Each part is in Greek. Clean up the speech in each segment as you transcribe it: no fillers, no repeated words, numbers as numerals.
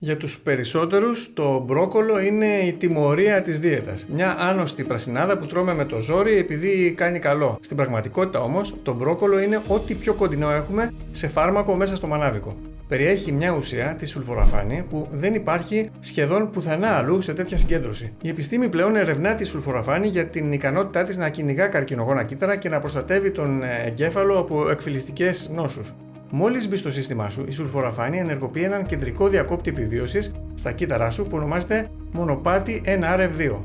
Για τους περισσότερους, το μπρόκολο είναι η τιμωρία της δίαιτας. Μια άνοστή πρασινάδα που τρώμε με το ζόρι επειδή κάνει καλό. Στην πραγματικότητα όμως, το μπρόκολο είναι ό,τι πιο κοντινό έχουμε σε φάρμακο μέσα στο μανάβικο. Περιέχει μια ουσία, τη σουλφοραφάνη, που δεν υπάρχει σχεδόν πουθενά αλλού σε τέτοια συγκέντρωση. Η επιστήμη πλέον ερευνά τη σουλφοραφάνη για την ικανότητά της να κυνηγά καρκινογόνα κύτταρα και να προστατεύει τον εγκέφαλο από εκφυλιστικές νόσους. Μόλις μπει στο σύστημά σου, η σουλφοραφάνη ενεργοποιεί έναν κεντρικό διακόπτη επιβίωσης στα κύτταρά σου που ονομάζεται μονοπάτι NRF2.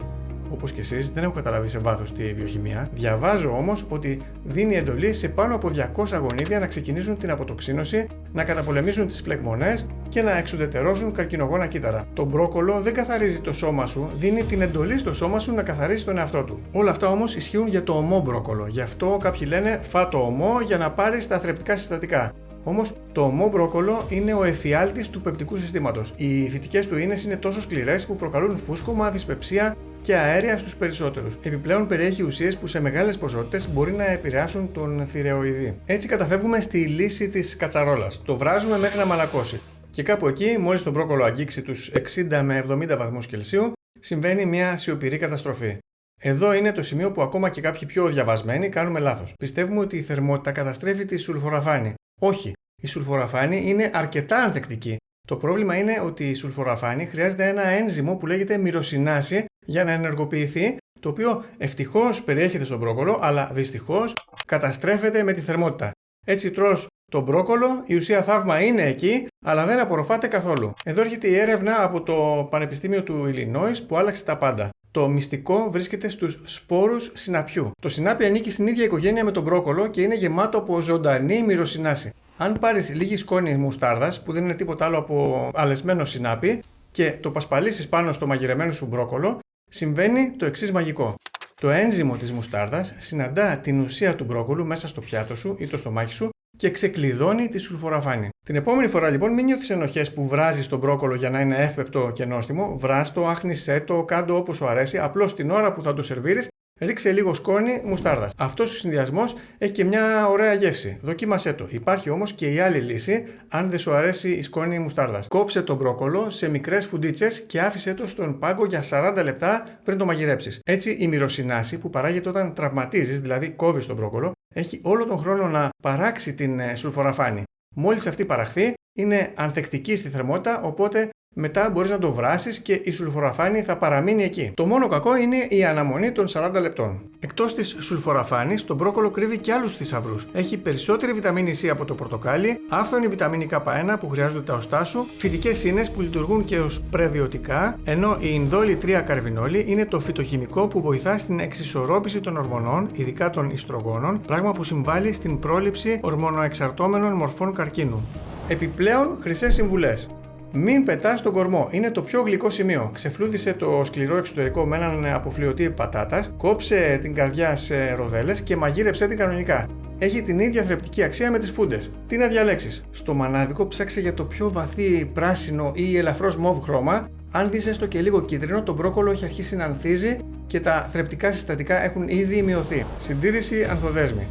Όπως και εσείς, δεν έχω καταλάβει σε βάθος τη βιοχημία. Διαβάζω όμως ότι δίνει εντολή σε πάνω από 200 γονίδια να ξεκινήσουν την αποτοξίνωση, να καταπολεμήσουν τις φλεγμονές και να εξουδετερώσουν καρκινογόνα κύτταρα. Το μπρόκολο δεν καθαρίζει το σώμα σου, δίνει την εντολή στο σώμα σου να καθαρίσει τον εαυτό του. Όλα αυτά όμως ισχύουν για το ομό μπρόκολο. Γι' αυτό κάποιοι λένε φά το ομό για να πάρεις τα θρεπτικά συστατικά. Όμως το ομό μπρόκολο είναι ο εφιάλτης του πεπτικού συστήματος. Οι φυτικές του ίνες είναι τόσο σκληρές που προκαλούν φούσκωμα, δυσπεψία και αέρια στους περισσότερους. Επιπλέον περιέχει ουσίες που σε μεγάλες ποσότητες μπορεί να επηρεάσουν τον θηρεοειδή. Έτσι καταφεύγουμε στη λύση της κατσαρόλας. Το βράζουμε μέχρι να μαλακώσει. Και κάπου εκεί, μόλις το μπρόκολο αγγίξει τους 60 με 70 βαθμούς Κελσίου, συμβαίνει μια σιωπηρή καταστροφή. Εδώ είναι το σημείο που ακόμα και κάποιοι πιο διαβασμένοι κάνουμε λάθος. Πιστεύουμε ότι η θερμότητα καταστρέφει τη σουλφοραφάνη. Όχι, η σουλφοραφάνη είναι αρκετά ανθεκτική. Το πρόβλημα είναι ότι η σουλφοραφάνη χρειάζεται ένα ένζυμο που λέγεται μυροσινάση για να ενεργοποιηθεί, το οποίο ευτυχώς περιέχεται στο μπρόκολο, αλλά δυστυχώς καταστρέφεται με τη θερμότητα. Έτσι τρως το μπρόκολο, η ουσία θαύμα είναι εκεί, αλλά δεν απορροφάται καθόλου. Εδώ έρχεται η έρευνα από το Πανεπιστήμιο του Ιλινόης που άλλαξε τα πάντα. Το μυστικό βρίσκεται στους σπόρους συναπιού. Το συνάπι ανήκει στην ίδια οικογένεια με τον μπρόκολο και είναι γεμάτο από ζωντανή μυροσινάση. Αν πάρεις λίγη σκόνη μουστάρδας, που δεν είναι τίποτα άλλο από αλεσμένο συνάπι, και το πασπαλίσεις πάνω στο μαγειρεμένο σου μπρόκολο, συμβαίνει το εξής μαγικό. Το ένζυμο της μουστάρδας συναντά την ουσία του μπρόκολου μέσα στο πιάτο σου ή το στομάχι σου και ξεκλειδώνει τη σουλφοραφάνη. Την επόμενη φορά λοιπόν μην νιώθεις ενοχές που βράζεις το μπρόκολο για να είναι εύπεπτο και νόστιμο, βράστο, άχνησέ το, κάντο όπως σου αρέσει, απλώς την ώρα που θα το σερβίρεις, ρίξε λίγο σκόνη μουστάρδας. Αυτός ο συνδυασμός έχει και μια ωραία γεύση. Δοκίμασέ το. Υπάρχει όμως και η άλλη λύση, αν δεν σου αρέσει η σκόνη μουστάρδας. Κόψε το μπρόκολο σε μικρές φουντίτσες και άφησέ το στον πάγκο για 40 λεπτά πριν το μαγειρέψεις. Έτσι η μυροσινάση που παράγεται όταν τραυματίζεις, δηλαδή κόβεις το μπρόκολο, έχει όλο τον χρόνο να παράξει την σουλφοραφάνη. Μόλις αυτή παραχθεί, είναι ανθεκτική στη θερμότητα, οπότε μετά μπορείς να το βράσεις και η σουλφοραφάνη θα παραμείνει εκεί. Το μόνο κακό είναι η αναμονή των 40 λεπτών. Εκτός της σουλφοραφάνης, το μπρόκολο κρύβει και άλλους θησαυρούς. Έχει περισσότερη βιταμίνη C από το πορτοκάλι, άφθονη βιταμίνη K1 που χρειάζονται τα οστά σου, φυτικές ίνες που λειτουργούν και ως πρεβιωτικά, ενώ η ινδόλη 3 καρβινόλη είναι το φυτοχημικό που βοηθά στην εξισορρόπηση των ορμονών, ειδικά των ιστρογόνων, πράγμα που συμβάλλει στην πρόληψη ορμονοεξαρτώμενων μορφών καρκίνου. Επιπλέον, χρυσές συμβουλές. Μην πετάς τον κορμό, είναι το πιο γλυκό σημείο. Ξεφλούδισε το σκληρό εξωτερικό με έναν αποφλοιωτή πατάτας, κόψε την καρδιά σε ροδέλες και μαγείρεψέ την κανονικά. Έχει την ίδια θρεπτική αξία με τις φούντες. Τι να διαλέξεις? Στο μανάβικο ψάξε για το πιο βαθύ πράσινο ή ελαφρώς μοβ χρώμα. Αν δεις έστω και λίγο κίτρινο, το μπρόκολο έχει αρχίσει να ανθίζει και τα θρεπτικά συστατικά έχουν ήδη μειωθεί. Συντήρηση ανθοδέσμη.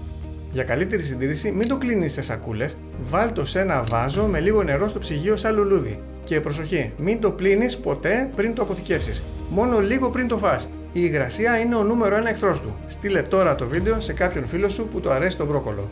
Για καλύτερη συντήρηση, μην το κλείνεις σε σακούλες, βάλ το σε ένα βάζο με λίγο νερό στο ψυγείο σαν λουλούδι. Και προσοχή, μην το πλύνεις ποτέ πριν το αποθηκεύσεις. Μόνο λίγο πριν το φας. Η υγρασία είναι ο νούμερο 1 εχθρός του. Στείλε τώρα το βίντεο σε κάποιον φίλο σου που του αρέσει το μπρόκολο.